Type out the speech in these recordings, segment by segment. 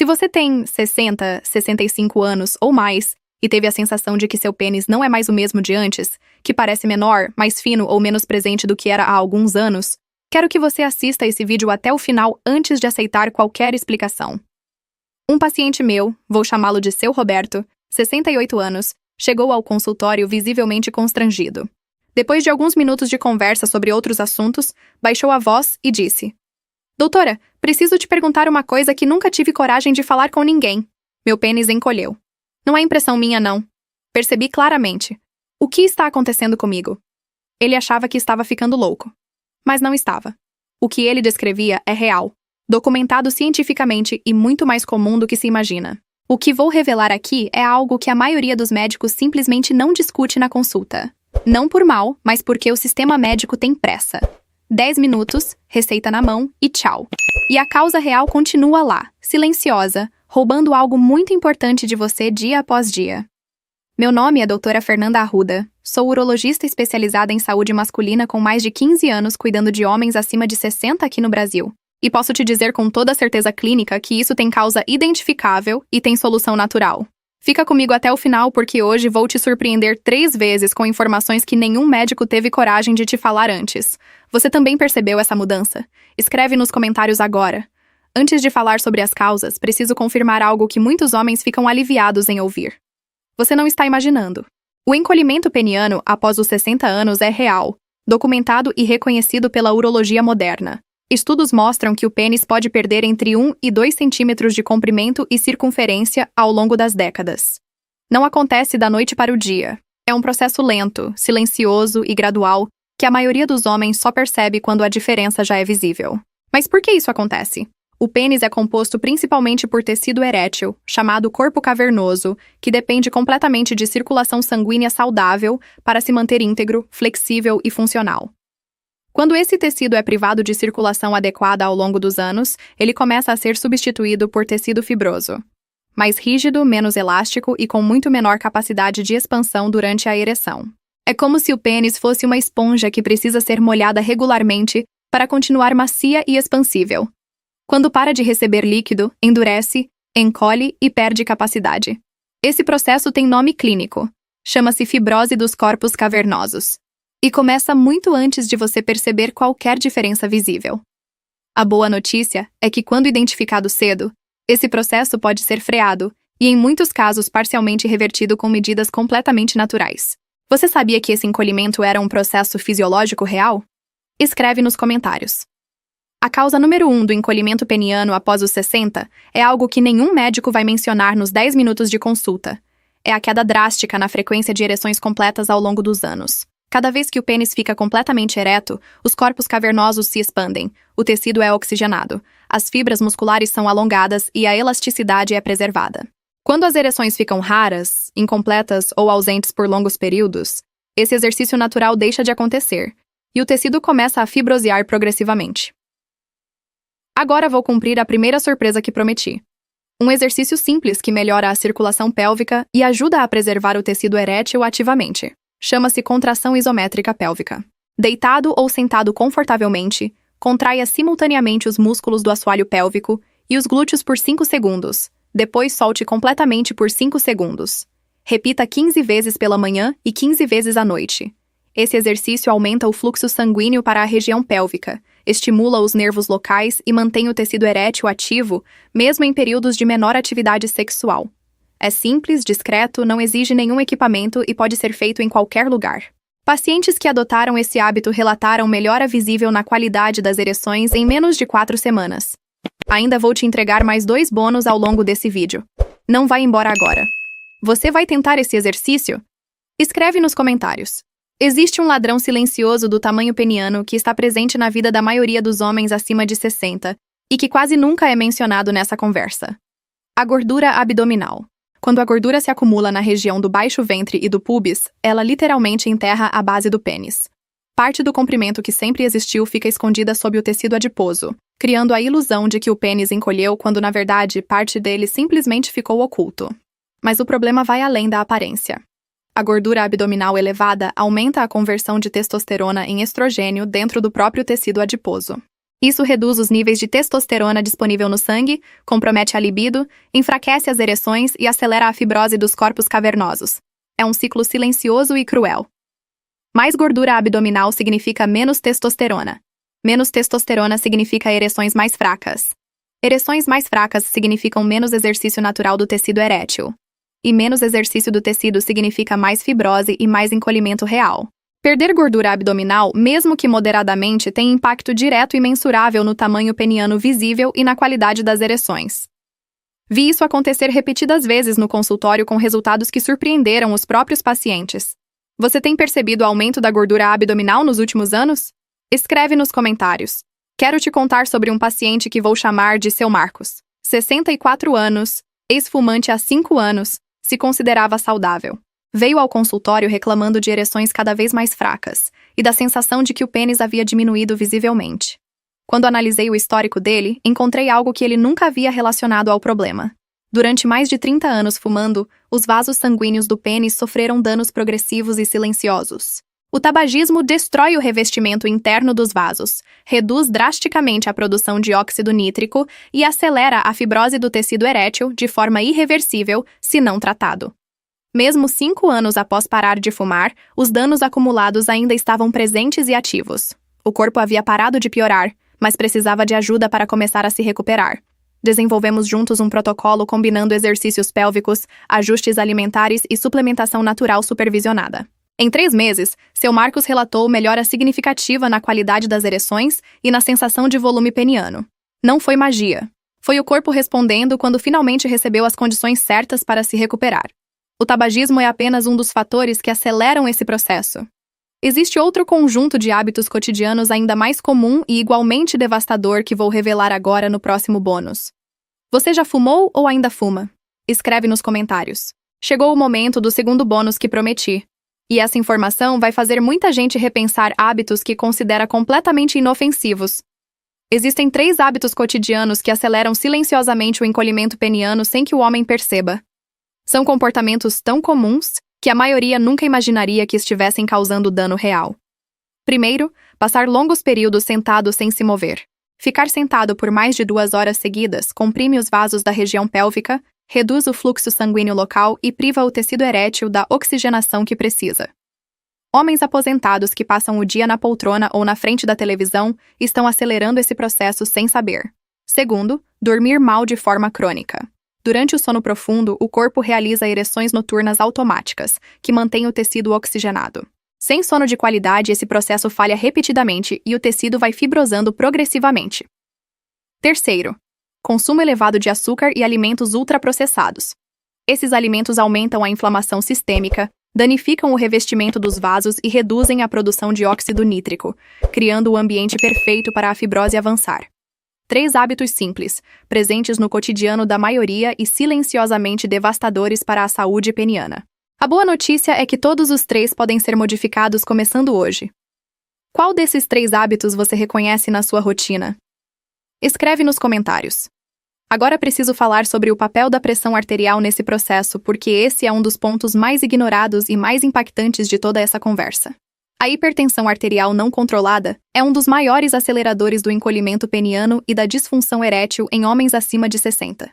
Se você tem 60, 65 anos ou mais e teve a sensação de que seu pênis não é mais o mesmo de antes, que parece menor, mais fino ou menos presente do que era há alguns anos, quero que você assista esse vídeo até o final antes de aceitar qualquer explicação. Um paciente meu, vou chamá-lo de Seu Roberto, 68 anos, chegou ao consultório visivelmente constrangido. Depois de alguns minutos de conversa sobre outros assuntos, baixou a voz e disse: Doutora, preciso te perguntar uma coisa que nunca tive coragem de falar com ninguém. Meu pênis encolheu. Não é impressão minha, não. Percebi claramente. O que está acontecendo comigo? Ele achava que estava ficando louco. Mas não estava. O que ele descrevia é real, documentado cientificamente e muito mais comum do que se imagina. O que vou revelar aqui é algo que a maioria dos médicos simplesmente não discute na consulta. Não por mal, mas porque o sistema médico tem pressa. 10 minutos, receita na mão e tchau. E a causa real continua lá, silenciosa, roubando algo muito importante de você dia após dia. Meu nome é doutora Fernanda Arruda, sou urologista especializada em saúde masculina com mais de 15 anos cuidando de homens acima de 60 aqui no Brasil. E posso te dizer com toda certeza clínica que isso tem causa identificável e tem solução natural. Fica comigo até o final porque hoje vou te surpreender 3 vezes com informações que nenhum médico teve coragem de te falar antes. Você também percebeu essa mudança? Escreve nos comentários agora. Antes de falar sobre as causas, preciso confirmar algo que muitos homens ficam aliviados em ouvir. Você não está imaginando. O encolhimento peniano após os 60 anos é real, documentado e reconhecido pela urologia moderna. Estudos mostram que o pênis pode perder entre 1 e 2 centímetros de comprimento e circunferência ao longo das décadas. Não acontece da noite para o dia. É um processo lento, silencioso e gradual que a maioria dos homens só percebe quando a diferença já é visível. Mas por que isso acontece? O pênis é composto principalmente por tecido erétil, chamado corpo cavernoso, que depende completamente de circulação sanguínea saudável para se manter íntegro, flexível e funcional. Quando esse tecido é privado de circulação adequada ao longo dos anos, ele começa a ser substituído por tecido fibroso, mais rígido, menos elástico e com muito menor capacidade de expansão durante a ereção. É como se o pênis fosse uma esponja que precisa ser molhada regularmente para continuar macia e expansível. Quando para de receber líquido, endurece, encolhe e perde capacidade. Esse processo tem nome clínico. Chama-se fibrose dos corpos cavernosos. E começa muito antes de você perceber qualquer diferença visível. A boa notícia é que, quando identificado cedo, esse processo pode ser freado e, em muitos casos, parcialmente revertido com medidas completamente naturais. Você sabia que esse encolhimento era um processo fisiológico real? Escreve nos comentários. A causa número 1 do encolhimento peniano após os 60 é algo que nenhum médico vai mencionar nos 10 minutos de consulta. É a queda drástica na frequência de ereções completas ao longo dos anos. Cada vez que o pênis fica completamente ereto, os corpos cavernosos se expandem, o tecido é oxigenado, as fibras musculares são alongadas e a elasticidade é preservada. Quando as ereções ficam raras, incompletas ou ausentes por longos períodos, esse exercício natural deixa de acontecer, e o tecido começa a fibrosear progressivamente. Agora vou cumprir a primeira surpresa que prometi. Um exercício simples que melhora a circulação pélvica e ajuda a preservar o tecido erétil ativamente. Chama-se contração isométrica pélvica. Deitado ou sentado confortavelmente, contraia simultaneamente os músculos do assoalho pélvico e os glúteos por 5 segundos. Depois solte completamente por 5 segundos. Repita 15 vezes pela manhã e 15 vezes à noite. Esse exercício aumenta o fluxo sanguíneo para a região pélvica, estimula os nervos locais e mantém o tecido erétil ativo, mesmo em períodos de menor atividade sexual. É simples, discreto, não exige nenhum equipamento e pode ser feito em qualquer lugar. Pacientes que adotaram esse hábito relataram melhora visível na qualidade das ereções em menos de 4 semanas. Ainda vou te entregar mais 2 bônus ao longo desse vídeo. Não vai embora agora. Você vai tentar esse exercício? Escreve nos comentários. Existe um ladrão silencioso do tamanho peniano que está presente na vida da maioria dos homens acima de 60 e que quase nunca é mencionado nessa conversa. A gordura abdominal. Quando a gordura se acumula na região do baixo ventre e do púbis, ela literalmente enterra a base do pênis. Parte do comprimento que sempre existiu fica escondida sob o tecido adiposo, criando a ilusão de que o pênis encolheu quando, na verdade, parte dele simplesmente ficou oculto. Mas o problema vai além da aparência. A gordura abdominal elevada aumenta a conversão de testosterona em estrogênio dentro do próprio tecido adiposo. Isso reduz os níveis de testosterona disponível no sangue, compromete a libido, enfraquece as ereções e acelera a fibrose dos corpos cavernosos. É um ciclo silencioso e cruel. Mais gordura abdominal significa menos testosterona. Menos testosterona significa ereções mais fracas. Ereções mais fracas significam menos exercício natural do tecido erétil. E menos exercício do tecido significa mais fibrose e mais encolhimento real. Perder gordura abdominal, mesmo que moderadamente, tem impacto direto e mensurável no tamanho peniano visível e na qualidade das ereções. Vi isso acontecer repetidas vezes no consultório com resultados que surpreenderam os próprios pacientes. Você tem percebido o aumento da gordura abdominal nos últimos anos? Escreve nos comentários. Quero te contar sobre um paciente que vou chamar de seu Marcos. 64 anos, ex-fumante há 5 anos, se considerava saudável. Veio ao consultório reclamando de ereções cada vez mais fracas e da sensação de que o pênis havia diminuído visivelmente. Quando analisei o histórico dele, encontrei algo que ele nunca havia relacionado ao problema. Durante mais de 30 anos fumando, os vasos sanguíneos do pênis sofreram danos progressivos e silenciosos. O tabagismo destrói o revestimento interno dos vasos, reduz drasticamente a produção de óxido nítrico e acelera a fibrose do tecido erétil de forma irreversível, se não tratado. Mesmo 5 anos após parar de fumar, os danos acumulados ainda estavam presentes e ativos. O corpo havia parado de piorar, mas precisava de ajuda para começar a se recuperar. Desenvolvemos juntos um protocolo combinando exercícios pélvicos, ajustes alimentares e suplementação natural supervisionada. Em 3 meses, seu Marcos relatou melhora significativa na qualidade das ereções e na sensação de volume peniano. Não foi magia. Foi o corpo respondendo quando finalmente recebeu as condições certas para se recuperar. O tabagismo é apenas um dos fatores que aceleram esse processo. Existe outro conjunto de hábitos cotidianos ainda mais comum e igualmente devastador que vou revelar agora no próximo bônus. Você já fumou ou ainda fuma? Escreve nos comentários. Chegou o momento do segundo bônus que prometi. E essa informação vai fazer muita gente repensar hábitos que considera completamente inofensivos. Existem 3 hábitos cotidianos que aceleram silenciosamente o encolhimento peniano sem que o homem perceba. São comportamentos tão comuns que a maioria nunca imaginaria que estivessem causando dano real. Primeiro, passar longos períodos sentado sem se mover. Ficar sentado por mais de 2 horas seguidas comprime os vasos da região pélvica, reduz o fluxo sanguíneo local e priva o tecido erétil da oxigenação que precisa. Homens aposentados que passam o dia na poltrona ou na frente da televisão estão acelerando esse processo sem saber. Segundo, dormir mal de forma crônica. Durante o sono profundo, o corpo realiza ereções noturnas automáticas, que mantêm o tecido oxigenado. Sem sono de qualidade, esse processo falha repetidamente e o tecido vai fibrosando progressivamente. Terceiro, consumo elevado de açúcar e alimentos ultraprocessados. Esses alimentos aumentam a inflamação sistêmica, danificam o revestimento dos vasos e reduzem a produção de óxido nítrico, criando o ambiente perfeito para a fibrose avançar. 3 hábitos simples, presentes no cotidiano da maioria e silenciosamente devastadores para a saúde peniana. A boa notícia é que todos os 3 podem ser modificados começando hoje. Qual desses 3 hábitos você reconhece na sua rotina? Escreve nos comentários. Agora preciso falar sobre o papel da pressão arterial nesse processo, porque esse é um dos pontos mais ignorados e mais impactantes de toda essa conversa. A hipertensão arterial não controlada é um dos maiores aceleradores do encolhimento peniano e da disfunção erétil em homens acima de 60.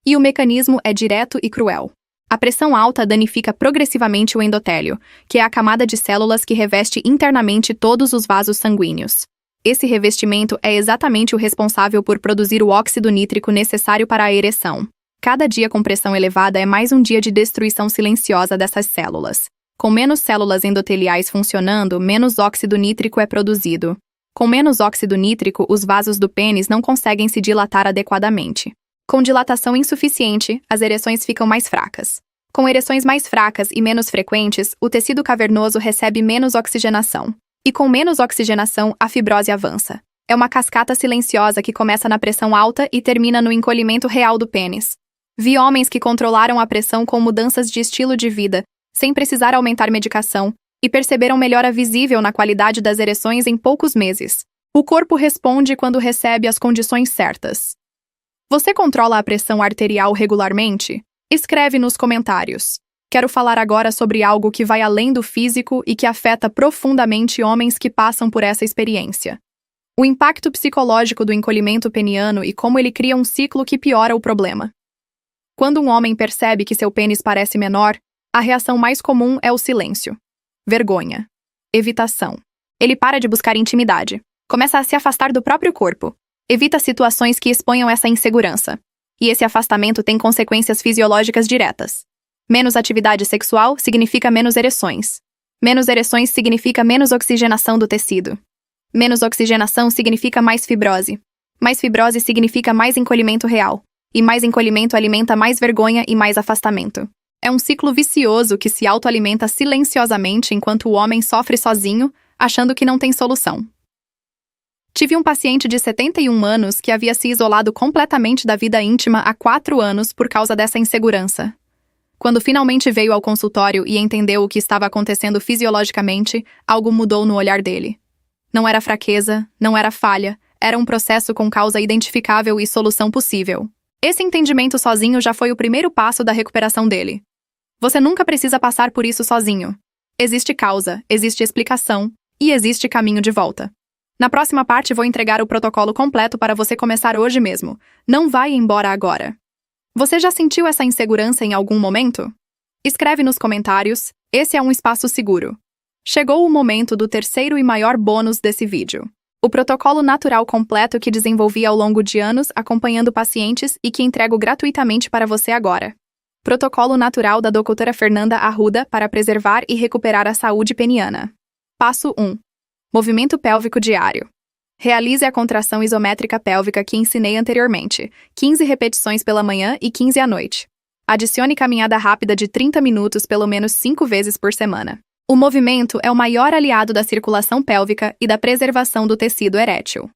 E o mecanismo é direto e cruel. A pressão alta danifica progressivamente o endotélio, que é a camada de células que reveste internamente todos os vasos sanguíneos. Esse revestimento é exatamente o responsável por produzir o óxido nítrico necessário para a ereção. Cada dia com pressão elevada é mais um dia de destruição silenciosa dessas células. Com menos células endoteliais funcionando, menos óxido nítrico é produzido. Com menos óxido nítrico, os vasos do pênis não conseguem se dilatar adequadamente. Com dilatação insuficiente, as ereções ficam mais fracas. Com ereções mais fracas e menos frequentes, o tecido cavernoso recebe menos oxigenação. E com menos oxigenação, a fibrose avança. É uma cascata silenciosa que começa na pressão alta e termina no encolhimento real do pênis. Vi homens que controlaram a pressão com mudanças de estilo de vida, sem precisar aumentar medicação, e perceberam melhora visível na qualidade das ereções em poucos meses. O corpo responde quando recebe as condições certas. Você controla a pressão arterial regularmente? Escreve nos comentários. Quero falar agora sobre algo que vai além do físico e que afeta profundamente homens que passam por essa experiência. O impacto psicológico do encolhimento peniano e como ele cria um ciclo que piora o problema. Quando um homem percebe que seu pênis parece menor, a reação mais comum é o silêncio, vergonha, evitação. Ele para de buscar intimidade, começa a se afastar do próprio corpo, evita situações que exponham essa insegurança. E esse afastamento tem consequências fisiológicas diretas. Menos atividade sexual significa menos ereções. Menos ereções significa menos oxigenação do tecido. Menos oxigenação significa mais fibrose. Mais fibrose significa mais encolhimento real. E mais encolhimento alimenta mais vergonha e mais afastamento. É um ciclo vicioso que se autoalimenta silenciosamente enquanto o homem sofre sozinho, achando que não tem solução. Tive um paciente de 71 anos que havia se isolado completamente da vida íntima há 4 anos por causa dessa insegurança. Quando finalmente veio ao consultório e entendeu o que estava acontecendo fisiologicamente, algo mudou no olhar dele. Não era fraqueza, não era falha, era um processo com causa identificável e solução possível. Esse entendimento sozinho já foi o primeiro passo da recuperação dele. Você nunca precisa passar por isso sozinho. Existe causa, existe explicação e existe caminho de volta. Na próxima parte vou entregar o protocolo completo para você começar hoje mesmo. Não vai embora agora. Você já sentiu essa insegurança em algum momento? Escreve nos comentários, esse é um espaço seguro. Chegou o momento do terceiro e maior bônus desse vídeo. O protocolo natural completo que desenvolvi ao longo de anos acompanhando pacientes e que entrego gratuitamente para você agora. Protocolo natural da Dra. Fernanda Arruda para preservar e recuperar a saúde peniana. Passo 1. Movimento pélvico diário. Realize a contração isométrica pélvica que ensinei anteriormente, 15 repetições pela manhã e 15 à noite. Adicione caminhada rápida de 30 minutos pelo menos 5 vezes por semana. O movimento é o maior aliado da circulação pélvica e da preservação do tecido erétil.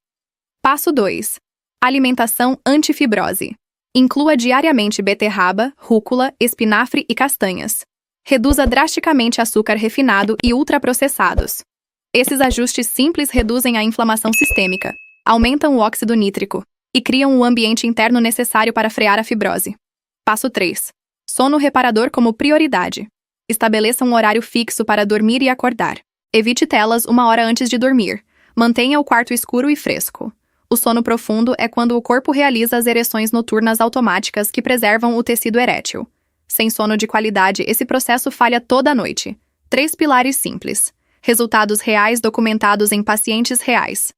Passo 2. Alimentação antifibrose. Inclua diariamente beterraba, rúcula, espinafre e castanhas. Reduza drasticamente açúcar refinado e ultraprocessados. Esses ajustes simples reduzem a inflamação sistêmica, aumentam o óxido nítrico e criam o ambiente interno necessário para frear a fibrose. Passo 3. Sono reparador como prioridade. Estabeleça um horário fixo para dormir e acordar. Evite telas 1 hora antes de dormir. Mantenha o quarto escuro e fresco. O sono profundo é quando o corpo realiza as ereções noturnas automáticas que preservam o tecido erétil. Sem sono de qualidade, esse processo falha toda a noite. 3 pilares simples. Resultados reais documentados em pacientes reais.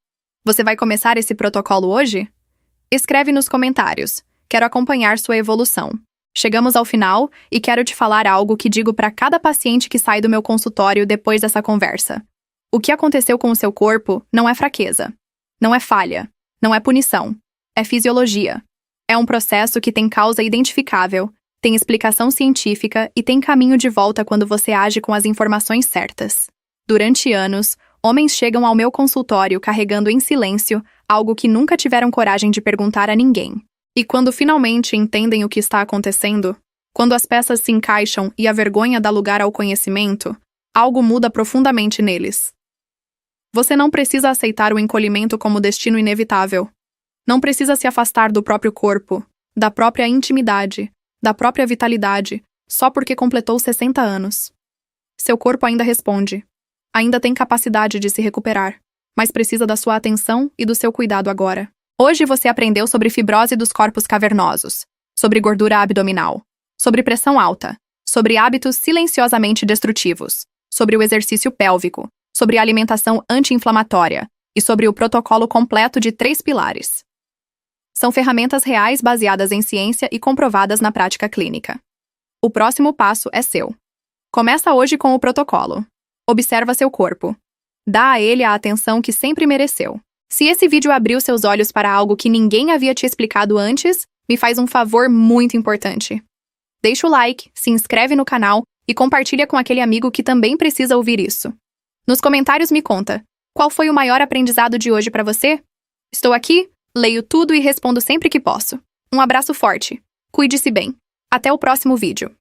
Você vai começar esse protocolo hoje? Escreve nos comentários. Quero acompanhar sua evolução. Chegamos ao final e quero te falar algo que digo para cada paciente que sai do meu consultório depois dessa conversa. O que aconteceu com o seu corpo não é fraqueza. Não é falha. Não é punição. É fisiologia. É um processo que tem causa identificável, tem explicação científica e tem caminho de volta quando você age com as informações certas. Durante anos, homens chegam ao meu consultório carregando em silêncio algo que nunca tiveram coragem de perguntar a ninguém. E quando finalmente entendem o que está acontecendo, quando as peças se encaixam e a vergonha dá lugar ao conhecimento, algo muda profundamente neles. Você não precisa aceitar o encolhimento como destino inevitável. Não precisa se afastar do próprio corpo, da própria intimidade, da própria vitalidade, só porque completou 60 anos. Seu corpo ainda responde. Ainda tem capacidade de se recuperar, mas precisa da sua atenção e do seu cuidado agora. Hoje você aprendeu sobre fibrose dos corpos cavernosos, sobre gordura abdominal, sobre pressão alta, sobre hábitos silenciosamente destrutivos, sobre o exercício pélvico, sobre alimentação anti-inflamatória e sobre o protocolo completo de 3 pilares. São ferramentas reais baseadas em ciência e comprovadas na prática clínica. O próximo passo é seu. Começa hoje com o protocolo. Observa seu corpo. Dá a ele a atenção que sempre mereceu. Se esse vídeo abriu seus olhos para algo que ninguém havia te explicado antes, me faz um favor muito importante. Deixa o like, se inscreve no canal e compartilha com aquele amigo que também precisa ouvir isso. Nos comentários me conta, qual foi o maior aprendizado de hoje para você? Estou aqui, leio tudo e respondo sempre que posso. Um abraço forte. Cuide-se bem. Até o próximo vídeo.